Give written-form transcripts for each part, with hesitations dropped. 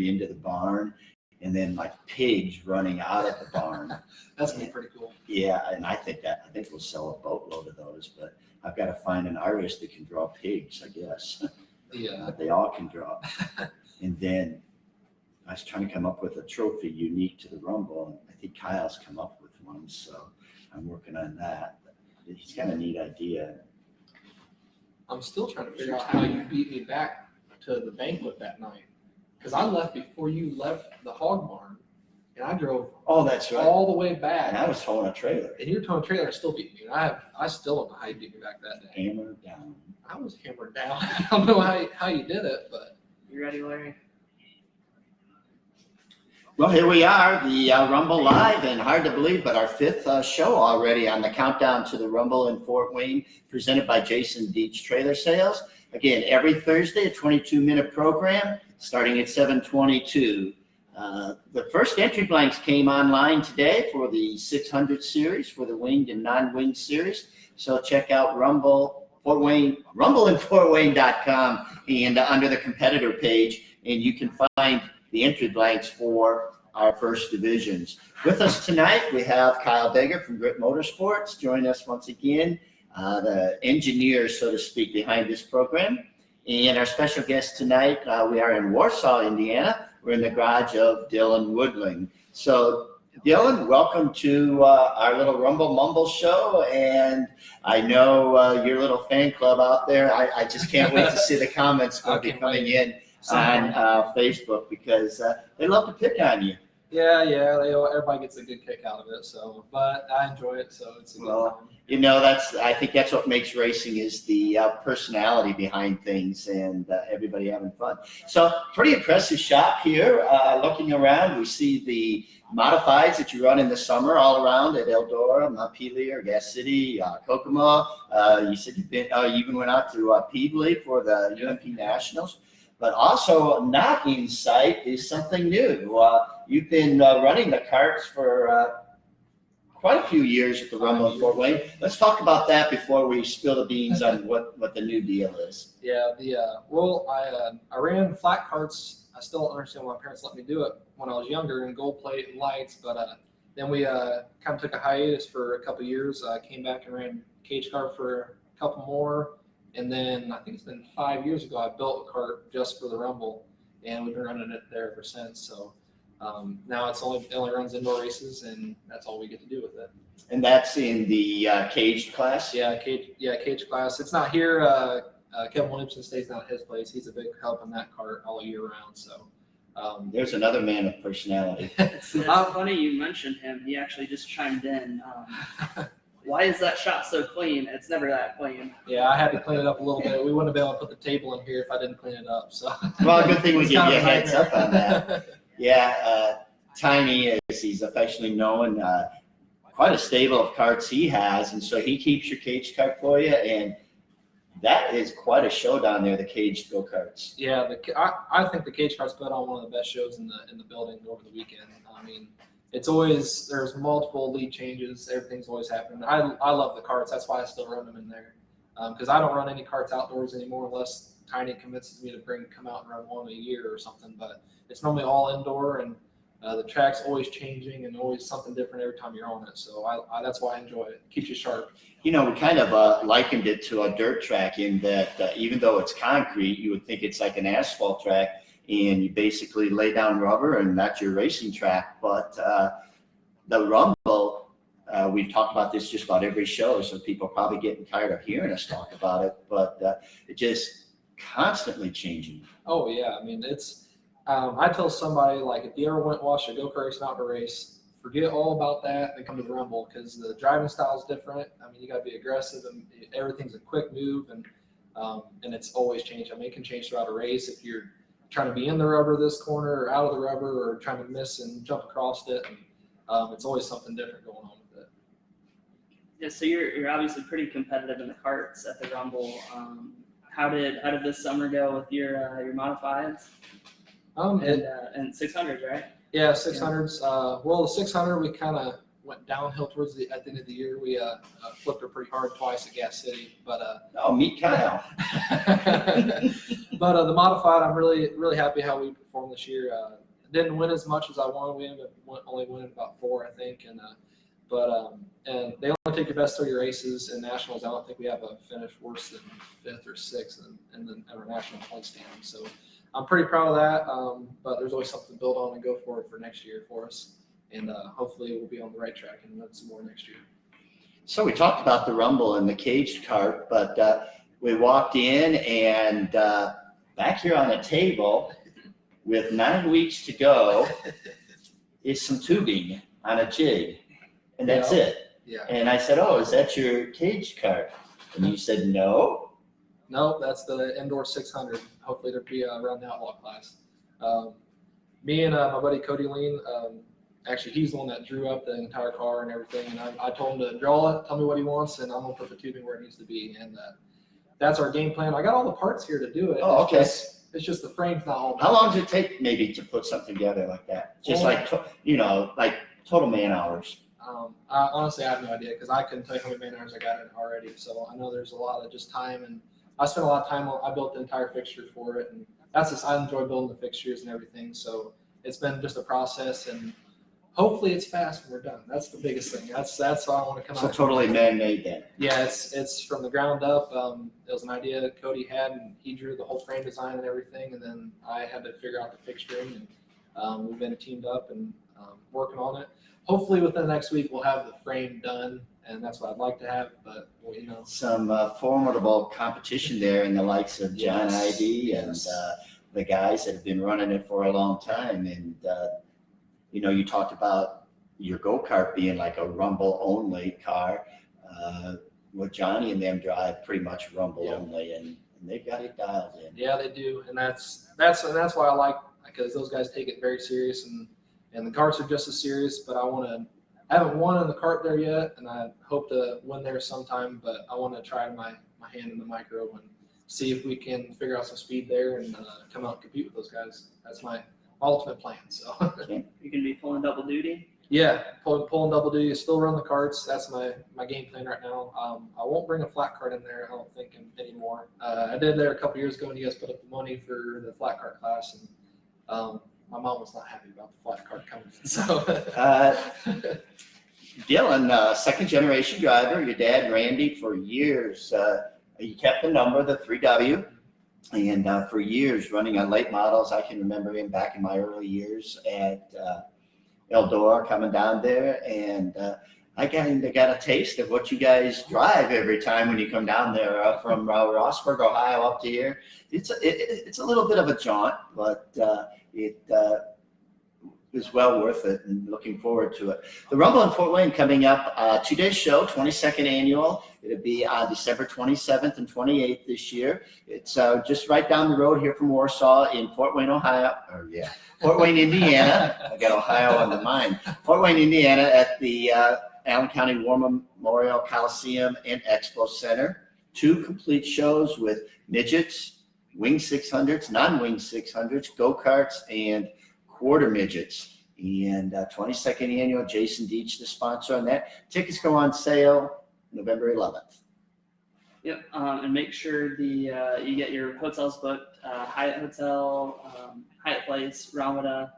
entry into the barn, and then like pigs running out of the barn. That's gonna be pretty cool. Yeah, and I think we'll sell a boatload of those, but I've got to find an artist that can draw pigs, I guess. Yeah. They all can draw. And then I was trying to come up with a trophy unique to the Rumble, and I think Kyle's come up with one, so I'm working on that. He's got a neat idea. I'm still trying to figure out how you beat me back to the banquet that night, because I left before you left the hog barn, and I drove That's right. all the way back. And I was towing a trailer. And you were towing a trailer and still beat me. And I still don't know how you beat me back that day. Hammered down. I was hammered down. I don't know how you did it, but. You ready, Larry? Well, here we are, the Rumble Live, and hard to believe, but our fifth show already on the countdown to the Rumble in Fort Wayne, presented by Jason Dietz Trailer Sales. Again, every Thursday, a 22-minute program, starting at 7:22. The first entry blanks came online today for the 600 series, for the winged and non-winged series. So check out rumbleandfortwayne.com, and under the competitor page, and you can find the entry blanks for our first divisions. With us tonight, we have Kyle Dager from Grit Motorsports joining us once again, the engineer, so to speak, behind this program. And our special guest tonight, we are in Warsaw, Indiana. We're in the garage of Dylan Woodling. So Dylan, welcome to our little Rumble Mumble show. And I know your little fan club out there. I just can't wait to see the comments will be coming in on Facebook, because they love to pick on you. Yeah, everybody gets a good kick out of it. So, but I enjoy it, so it's a good time. You know, I think that's what makes racing, is the personality behind things, and everybody having fun. So, pretty impressive shop here. Looking around, we see the modifieds that you run in the summer all around at Eldora, Montpelier, Gas City, Kokomo. You said you even went out to Peebly for the UMP Nationals. But also not in sight is something new. You've been running the karts for quite a few years at the Rumble in Fort Wayne. Let's talk about that before we spill the beans on what the new deal is. Yeah, I ran flat karts. I still don't understand why my parents let me do it when I was younger, in gold plate and lights. But then we kind of took a hiatus for a couple of years. I came back and ran cage kart for a couple more. And then I think it's been 5 years ago, I built a kart just for the Rumble, and we've been running it there ever since. So now it only runs indoor races, and that's all we get to do with it. And that's in the cage class? Yeah, cage class. It's not here. Kevin Williamson stays down at his place. He's a big help in that kart all year round. So there's another man of personality. It's funny you mentioned him. He actually just chimed in. Why is that shop so clean? It's never that clean. Yeah, I had to clean it up a little bit. We wouldn't have been able to put the table in here if I didn't clean it up. So. Well, good thing we give you a heads up on that. Yeah, Tiny, as he's affectionately known, quite a stable of karts he has, and so he keeps your cage kart for you, and that is quite a show down there, the caged go-karts. Yeah, I think the cage karts put on one of the best shows in the building over the weekend. I mean, there's multiple lead changes. Everything's always happening. I love the karts. That's why I still run them in there, because I don't run any karts outdoors anymore unless Tiny convinces me to come out and run one a year or something. But it's normally all indoor, and the track's always changing and always something different every time you're on it. So that's why I enjoy it. It keeps you sharp. You know, we kind of likened it to a dirt track in that even though it's concrete, you would think it's like an asphalt track, and you basically lay down rubber, and that's your racing track. But the Rumble, we've talked about this just about every show, so people are probably getting tired of hearing us talk about it, but it just constantly changing. Oh, yeah. I mean, it's I tell somebody, like, if you ever went and watched a go-kart race, not a race, forget all about that and come to the Rumble, because the driving style is different. I mean, you got to be aggressive, and everything's a quick move, and it's always changing. I mean, it can change throughout a race if you're trying to be in the rubber this corner or out of the rubber, or trying to miss and jump across it. And it's always something different going on with it. Yeah, so you're obviously pretty competitive in the karts at the Rumble. How did this summer go with your modifieds? And 600s, right? Yeah, 600s. Well, the 600 we kind of went downhill at the end of the year. We flipped her pretty hard twice at Gas City, but meet Kyle. But the modified, I'm really happy how we performed this year. Didn't win as much as I wanted. We ended up only winning about 4, I think. And and they only take your best 30 races in nationals. I don't think we have a finish worse than 5th or 6th in our national point standing. So I'm pretty proud of that. But there's always something to build on and go forward for next year for us. And hopefully we'll be on the right track and win some more next year. So we talked about the Rumble and the caged kart, but we walked in and back here on the table with 9 weeks to go is some tubing on a jig, and that's it. Yeah. And I said, "Oh, is that your caged kart?" And you said, "No." No, that's the indoor 600. Hopefully there'll be around the outlaw class. Me and my buddy Cody Lean, actually he's the one that drew up the entire car and everything. And I told him to draw it, tell me what he wants, and I'm gonna put the tubing where it needs to be. And that's our game plan. I got all the parts here to do it. Oh, okay. It's just the frame's not all. How long does it take maybe to put something together like that? Just like total man hours. Honestly, I have no idea because I couldn't tell you how many man hours I got in already. So I know there's a lot of just time, and I spent a lot of time I built the entire fixture for it, and I enjoy building the fixtures and everything. So it's been just a process, and hopefully it's fast when we're done. That's the biggest thing. That's what I want to come out. So totally man-made then. Yeah, it's from the ground up. It was an idea that Cody had, and he drew the whole frame design and everything, and then I had to figure out the fixturing, and we've been teamed up and working on it. Hopefully within the next week we'll have the frame done, and that's what I'd like to have. But some formidable competition there in the likes of John Ivey and the guys that have been running it for a long time. And you talked about your go-kart being like a Rumble only car. What Johnny and them drive pretty much Rumble only, and they've got it dialed in. Yeah, they do, and that's why I like, because those guys take it very serious, and the karts are just as serious. But I haven't won in the kart there yet, and I hope to win there sometime. But I want to try my hand in the micro and see if we can figure out some speed there and come out and compete with those guys. That's my ultimate plan. So you can be pulling double duty. Yeah, pulling double duty, still run the karts. That's my game plan right now. I won't bring a flat kart in there, I don't think, anymore. I did there a couple years ago when you guys put up the money for the flat kart class, and my mom was not happy about the flat kart coming. So Dylan, second generation driver, your dad Randy for years, he kept the number, the 3W, and for years running on late models. I can remember him back in my early years at Eldora coming down there, and I kind of got a taste of what you guys drive every time when you come down there from Rossburg, Ohio up to here. It's a little bit of a jaunt, but it is well worth it, and looking forward to it. The Rumble in Fort Wayne coming up, 2-day show, 22nd annual. It'll be on December 27th and 28th this year. It's just right down the road here from Warsaw in Fort Wayne, Fort Wayne, Indiana. I got Ohio on the mind. Fort Wayne, Indiana, at the Allen County War Memorial Coliseum and Expo Center. 2 complete shows with midgets, wing 600s, non-wing 600s, go-karts, and quarter midgets. And 22nd annual, Jason Deach, the sponsor on that. Tickets go on sale November 11th. Yep, and make sure you get your hotels booked. Hyatt Hotel, Hyatt Place, Ramada,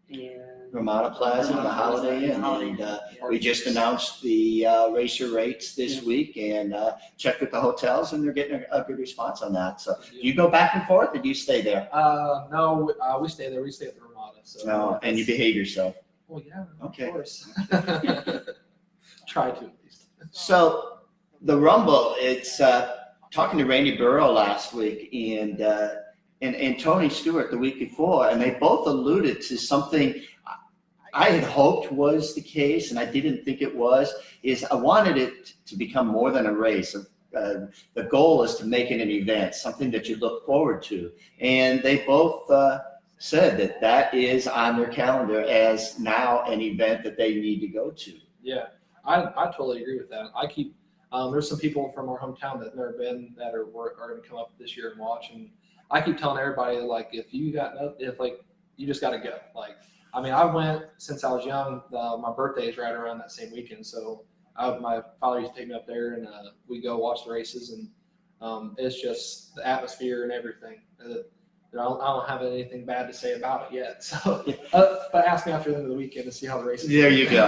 and Ramada Plaza, the Holiday Inn. And we just announced the racer rates this week, and checked with the hotels, and they're getting a good response on that. So do you go back and forth, or do you stay there? No, we stay there. We stay at the Ramada. So no, and you behave yourself. Well, yeah, okay. Of course. Try to, at least. So the Rumble, it's talking to Randy Burrow last week and Tony Stewart the week before, and they both alluded to something I had hoped was the case, and I didn't think it was, is I wanted it to become more than a race. The goal is to make it an event, something that you look forward to. And they both said that is on their calendar as now an event that they need to go to. Yeah, I totally agree with that. I keep there's some people from our hometown that have never been that are going to come up this year and watch, and I keep telling everybody, like, if you just got to go. Like, I mean, I went since I was young. My birthday is right around that same weekend, so my father used to take me up there, and we go watch the races. And It's just the atmosphere and everything. I don't have anything bad to say about it yet. So, but ask me after the end of the weekend to see how the race is. There you go.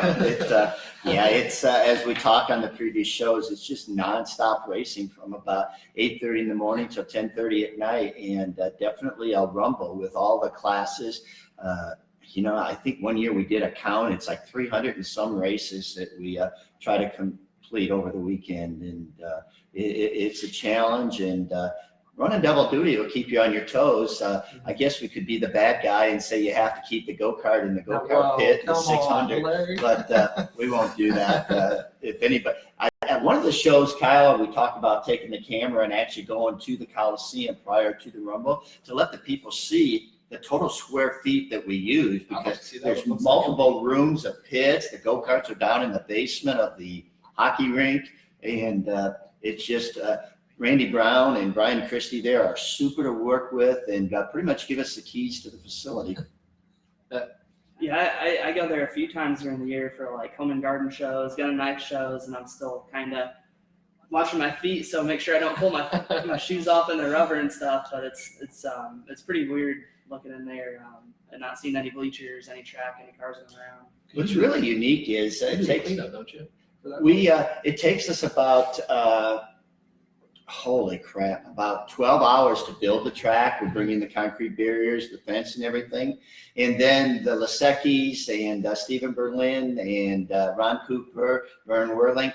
It's as we talked on the previous shows, it's just nonstop racing from about 8:30 in the morning till 10:30 at night, and definitely a rumble with all the classes. I think one year we did a count. It's like 300 and some races that we try to complete over the weekend, and it's a challenge. And running double duty will keep you on your toes. I guess we could be the bad guy and say you have to keep the go-kart in the go-kart pit, the 600, but we won't do that. If anybody, at one of the shows, Kyle, we talked about taking the camera and actually going to the Coliseum prior to the Rumble to let the people see the total square feet that we use, because there's multiple rooms of pits. The go-karts are down in the basement of the hockey rink, and it's just Randy Brown and Brian Christie there are super to work with, and pretty much give us the keys to the facility. Yeah, I go there a few times during the year for like home and garden shows, gun and knife shows, and I'm still kind of watching my feet, so make sure I don't pull my shoes off in the rubber and stuff. But it's pretty weird looking in there and not seeing any bleachers, any track, any cars going around. What's really unique is it takes cleanup, don't you? it takes us about holy crap, about 12 hours to build the track. We're bringing the concrete barriers, the fence and everything. And then the Laseckis and Stephen Berlin and Ron Cooper, Vern Whirling,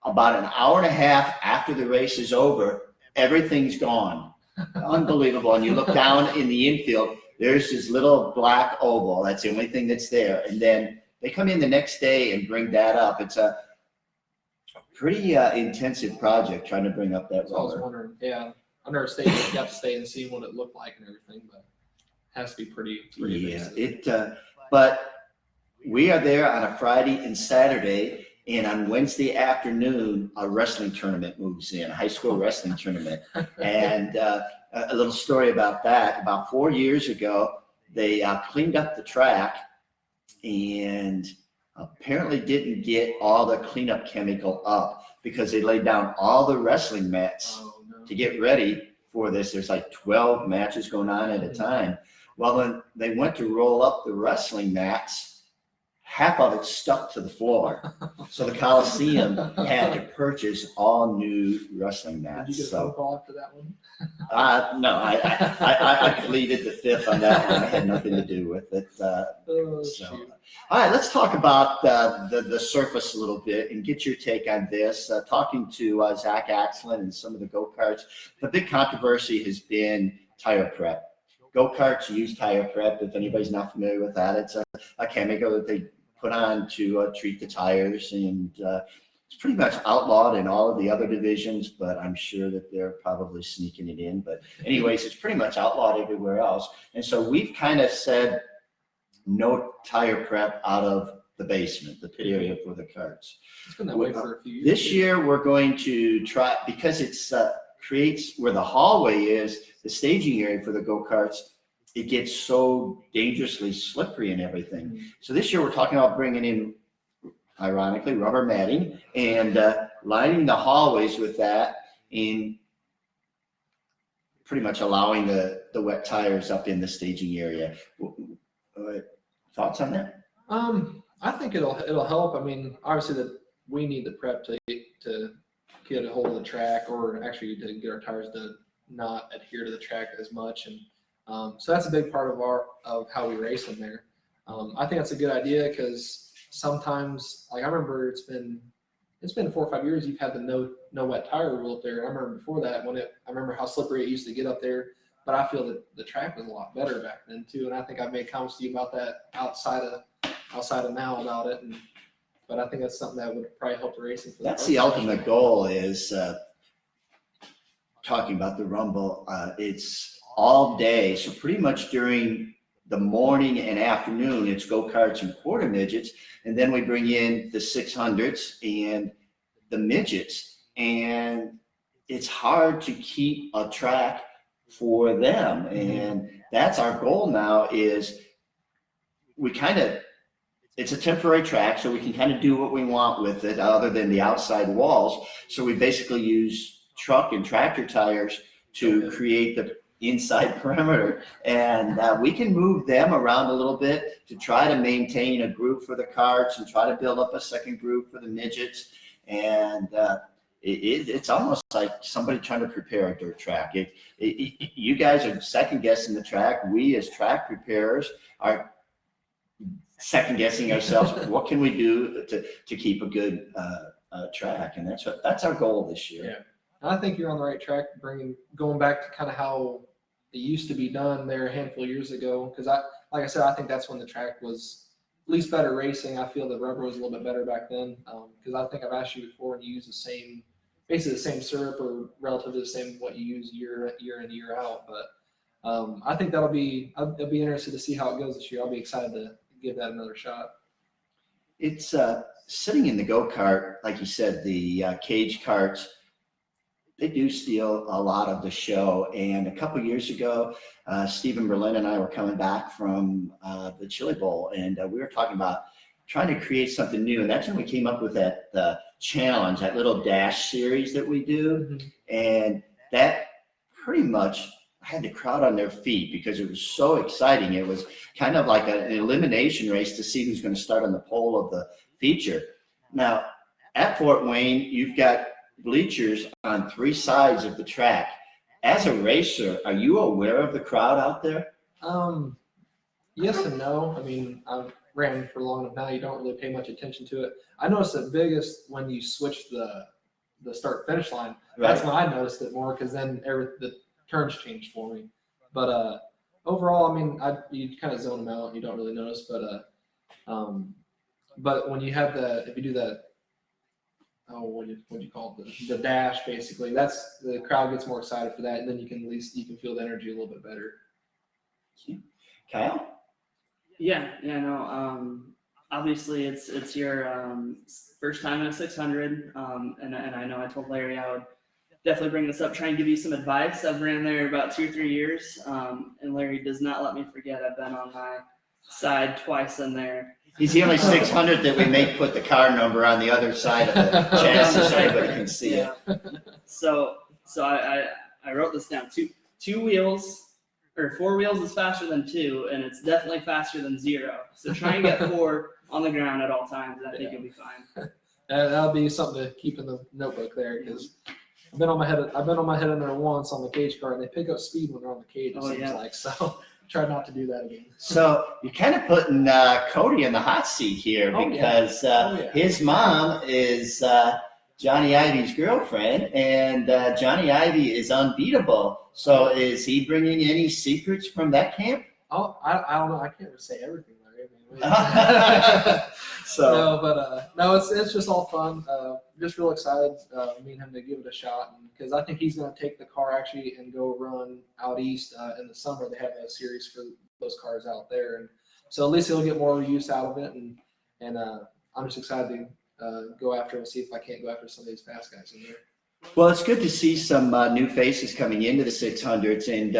about an hour and a half after the race is over, everything's gone. Unbelievable. And you look down in the infield, there's this little black oval. That's the only thing that's there. And then they come in the next day and bring that up. It's a pretty intensive project trying to bring up that So I was roller. wondering, yeah, I never stayed. Got to stay and see what it looked like and everything, but it has to be pretty Yeah, amazing. but we are there on a Friday and Saturday, and on Wednesday afternoon, a wrestling tournament moves in, a high school wrestling tournament. And a little story about that. About 4 years ago, they cleaned up the track and apparently didn't get all the cleanup chemical up, because they laid down all the wrestling mats to get ready for this. There's like 12 matches going on at a time. Well, when they went to roll up the wrestling mats, half of it stuck to the floor. So the Coliseum had to purchase all new wrestling mats. Did you get a phone call after that one? No, I pleaded the fifth on that one. I had nothing to do with it. Shoot. All right, let's talk about the surface a little bit and get your take on this. Talking to Zach Axland and some of the go-karts, the big controversy has been tire prep. Go-karts use tire prep. If anybody's not familiar with that, it's a chemical that they put on to treat the tires, and it's pretty much outlawed in all of the other divisions, but I'm sure that they're probably sneaking it in. But anyways, it's pretty much outlawed everywhere else. And so we've kind of said no tire prep out of the basement, the pit area for the karts. It's been that way for a few years. This year we're going to try, because it's creates where the hallway is, the staging area for the go-karts, it gets so dangerously slippery and everything. Mm-hmm. So this year we're talking about bringing in, ironically, rubber matting and lining the hallways with that, and pretty much allowing the wet tires up in the staging area. Thoughts on that? I think it'll help. I mean, obviously that we need the prep to get a hold of the track, or actually to get our tires to not adhere to the track as much, and so that's a big part of how we race in there. I think that's a good idea, because sometimes, like I remember it's been 4 or 5 years you've had the no wet tire rule up there. I remember before that I remember how slippery it used to get up there, but I feel that the track was a lot better back then too. And I think I've made comments to you about that outside of now about it. But I think that's something that would probably help the racing. That's the ultimate goal, is talking about the Rumble. It's all day. So pretty much during the morning and afternoon, it's go-karts and quarter midgets. And then we bring in the 600s and the midgets. And it's hard to keep a track for them. And that's our goal now, is it's a temporary track, so we can kind of do what we want with it other than the outside walls. So we basically use truck and tractor tires to create the inside perimeter. And we can move them around a little bit to try to maintain a group for the karts and try to build up a second group for the midgets. And it's almost like somebody trying to prepare a dirt track. You guys are second guessing the track. We as track preparers are second guessing ourselves. What can we do to keep a good track? And that's our goal this year. Yeah. I think you're on the right track, going back to kind of how it used to be done there a handful of years ago. Because like I said, I think that's when the track was at least better racing. I feel the rubber was a little bit better back then. Because I think I've asked you before, and you use basically the same syrup or relatively the same what you use year in, year out. But I think I'll be interested to see how it goes this year. I'll be excited to give that another shot. It's sitting in the go-kart, like you said, the cage karts. They do steal a lot of the show. And a couple years ago, Stephen Berlin and I were coming back from the Chili Bowl, and we were talking about trying to create something new. And that's when we came up with that challenge, that little dash series that we do. Mm-hmm. And that pretty much had the crowd on their feet because it was so exciting. It was kind of like an elimination race to see who's going to start on the pole of the feature. Now, at Fort Wayne, you've got bleachers on 3 sides of the track. As a racer, are you aware of the crowd out there? Yes and no. I mean, I've ran for long enough now, you don't really pay much attention to it. I noticed it biggest when you switch the start finish line. Right. That's when I noticed it more, because then the turns changed for me. But overall, I mean, you kind of zone them out and you don't really notice. But when you have if you do that, what do you call it? The dash, basically. That's the crowd gets more excited for that, and then you can feel the energy a little bit better. Kyle? Yeah, no. Obviously, it's your first time in a 600, and I know I told Larry I would definitely bring this up, try and give you some advice. I've ran there about 2 or 3 years, and Larry does not let me forget. I've been on my side twice in there. He's the only 600 that we make put the car number on the other side of the chassis so everybody can see it. So I wrote this down. 2 wheels or 4 wheels is faster than 2, and it's definitely faster than 0. So try and get 4 on the ground at all times, and I think you'll be fine. That'll be something to keep in the notebook there, because I've been on my head in there once on the cage car, and they pick up speed when they're on the cage. It seems like so. Try not to do that again. So you're kind of putting Cody in the hot seat here, because his mom is Johnny Ivy's girlfriend, and Johnny Ivy is unbeatable. So is he bringing any secrets from that camp? Oh, I don't know. I can't really say everything, Larry. No, it's just all fun. Just real excited, me and him, to give it a shot, because I think he's going to take the car actually and go run out east in the summer. They have a series for those cars out there, and so at least he'll get more use out of it. And I'm just excited to go after him and see if I can't go after some of these fast guys in there. Well, it's good to see some new faces coming into the 600s, and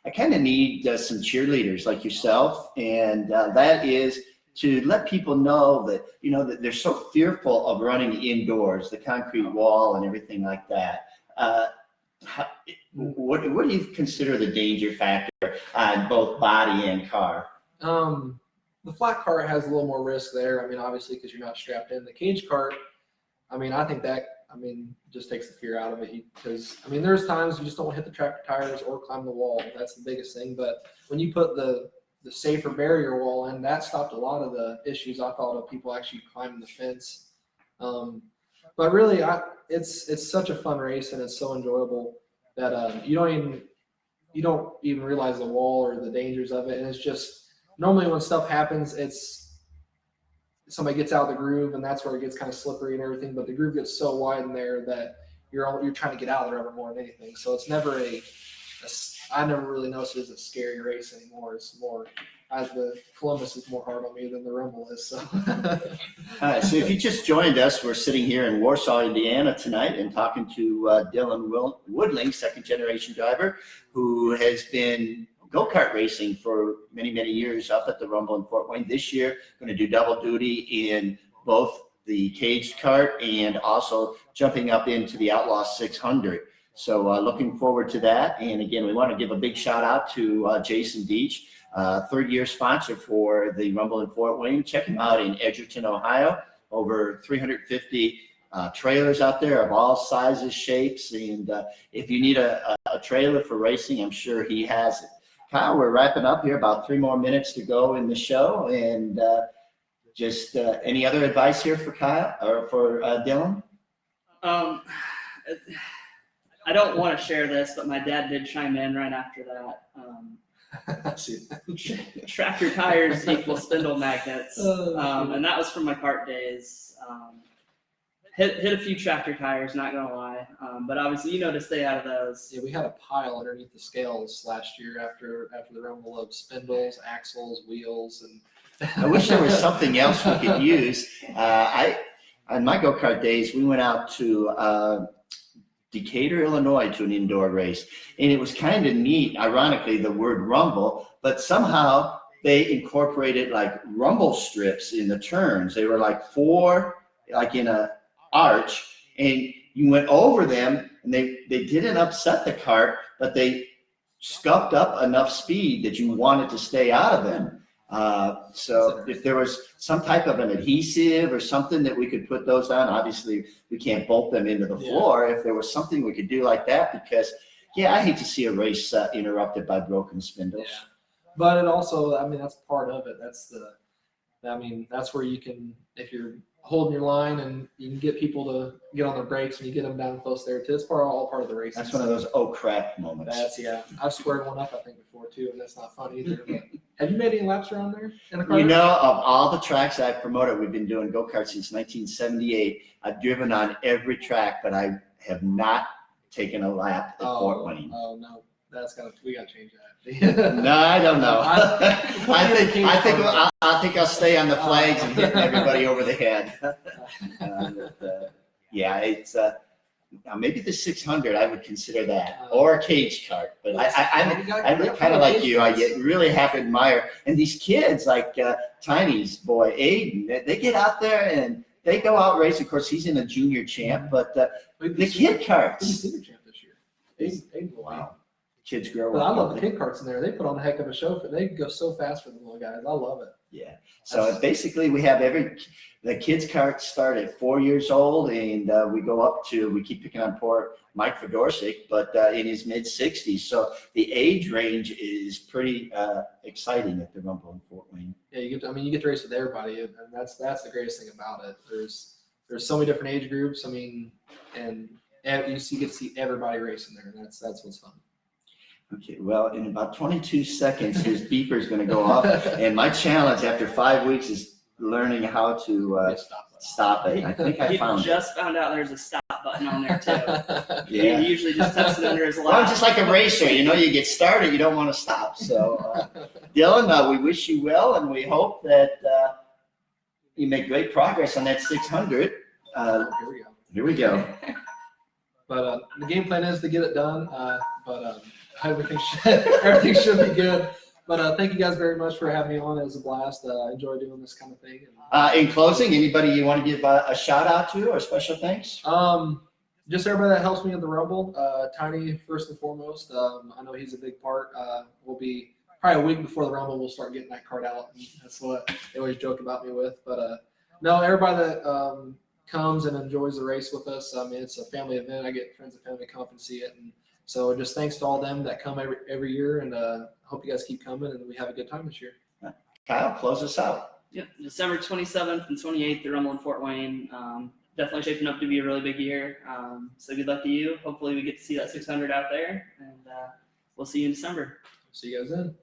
I kind of need some cheerleaders like yourself, and that is to let people know that, that they're so fearful of running indoors, the concrete wall and everything like that. What do you consider the danger factor on both body and car? The flat cart has a little more risk there. I mean, obviously, because you're not strapped in. The cage cart, I mean, I think that, just takes the fear out of it, because, there's times you just don't hit the tractor tires or climb the wall. That's the biggest thing. But when you put the safer barrier wall in, that stopped a lot of the issues I thought of people actually climbing the fence. But really, it's such a fun race, and it's so enjoyable that you don't even realize the wall or the dangers of it. And it's just, normally when stuff happens, it's somebody gets out of the groove, and that's where it gets kind of slippery and everything. But the groove gets so wide in there that you're trying to get out of the rubber more than anything. So it's never I never really noticed it as a scary race anymore. It's more, as the Columbus is more hard on me than the Rumble is. So. So if you just joined us, we're sitting here in Warsaw, Indiana tonight, and talking to Dylan Woodling, second-generation driver, who has been go-kart racing for many, many years up at the Rumble in Fort Wayne. This year, going to do double duty in both the caged kart and also jumping up into the Outlaw 600. So looking forward to that. And again, we want to give a big shout out to Jason Deach, third-year sponsor for the Rumble in Fort Wayne. Check him out in Edgerton, Ohio. Over 350 trailers out there of all sizes, shapes, and if you need a trailer for racing, I'm sure he has it. Kyle, we're wrapping up here, about 3 more minutes to go in the show, and just any other advice here for Kyle or for Dylan? I don't want to share this, but my dad did chime in right after that. Tractor tires equal spindle magnets, and that was from my kart days. Hit a few tractor tires, not gonna lie, but obviously you know to stay out of those. Yeah, we had a pile underneath the scales last year after the rumble of spindles, axles, wheels, and. I wish there was something else we could use. On my go-kart days, we went out to Decatur, Illinois, to an indoor race, and it was kind of neat. Ironically, the word rumble, but somehow they incorporated like rumble strips in the turns. They were like 4, like in a arch, and you went over them, and they didn't upset the cart, but they scuffed up enough speed that you wanted to stay out of them. So if there was some type of an adhesive or something that we could put those on, obviously we can't bolt them into the floor. If there was something we could do like that, because I hate to see a race interrupted by broken spindles. Yeah. But it also, I mean, that's part of it. That's where you can, if you're holding your line and you can get people to get on their brakes and you get them down close there too. It's all part of the race. That's one of those oh crap moments. I've squared one up I think before too, and that's not fun either. But have you made any laps around there in a car? You know, of all the tracks I've promoted, we've been doing go-karts since 1978. I've driven on every track, but I have not taken a lap at Fort Wayne. Oh no, we gotta change that. No, I don't know. I think I'll stay on the flags and hitting everybody over the head. It's maybe the 600. I would consider that, or a cage kart. But I kind of like you. I really have to admire. And these kids, like Tiny's boy Aiden, they get out there and they go out racing. Of course, he's in a junior champ, but the kid karts. He's senior champ this year. Aiden, wow. Kids grow but up. I love the kid karts in there. They put on a heck of a show. They go so fast for the little guys. I love it. Yeah. So basically, we have the kids' karts start at 4 years old, and we keep picking on poor Mike Fedorczyk, but in his mid 60s. So the age range is pretty exciting at the Rumble in Fort Wayne. Yeah, you get to race with everybody, and that's the greatest thing about it. There's so many different age groups. I mean, and you get to see everybody racing there, and that's what's fun. Okay, well, in about 22 seconds, his beeper is going to go off, and my challenge after 5 weeks is learning how to stop it. I think I found out there's a stop button on there too. Yeah. He usually just tucks it under his lap. Well, just like a racer, you get started, you don't want to stop. So, Dylan, we wish you well, and we hope that you make great progress on that 600. Here we go. But the game plan is to get it done. But everything should be good. But thank you guys very much for having me on. It was a blast. I enjoy doing this kind of thing. In closing, anybody you want to give a shout out to or special thanks? Just everybody that helps me at the Rumble. Tiny, first and foremost. I know he's a big part. We'll be probably a week before the Rumble. We'll start getting that card out. And that's what they always joke about me with. But no, everybody that comes and enjoys the race with us. I mean, it's a family event. I get friends and family come up and see it. And so just thanks to all them that come every year, and hope you guys keep coming and we have a good time this year. Kyle, close us out. Yep, December 27th and 28th, the Rumble in Fort Wayne. Definitely shaping up to be a really big year. So good luck to you. Hopefully we get to see that 600 out there, and we'll see you in December. See you guys then.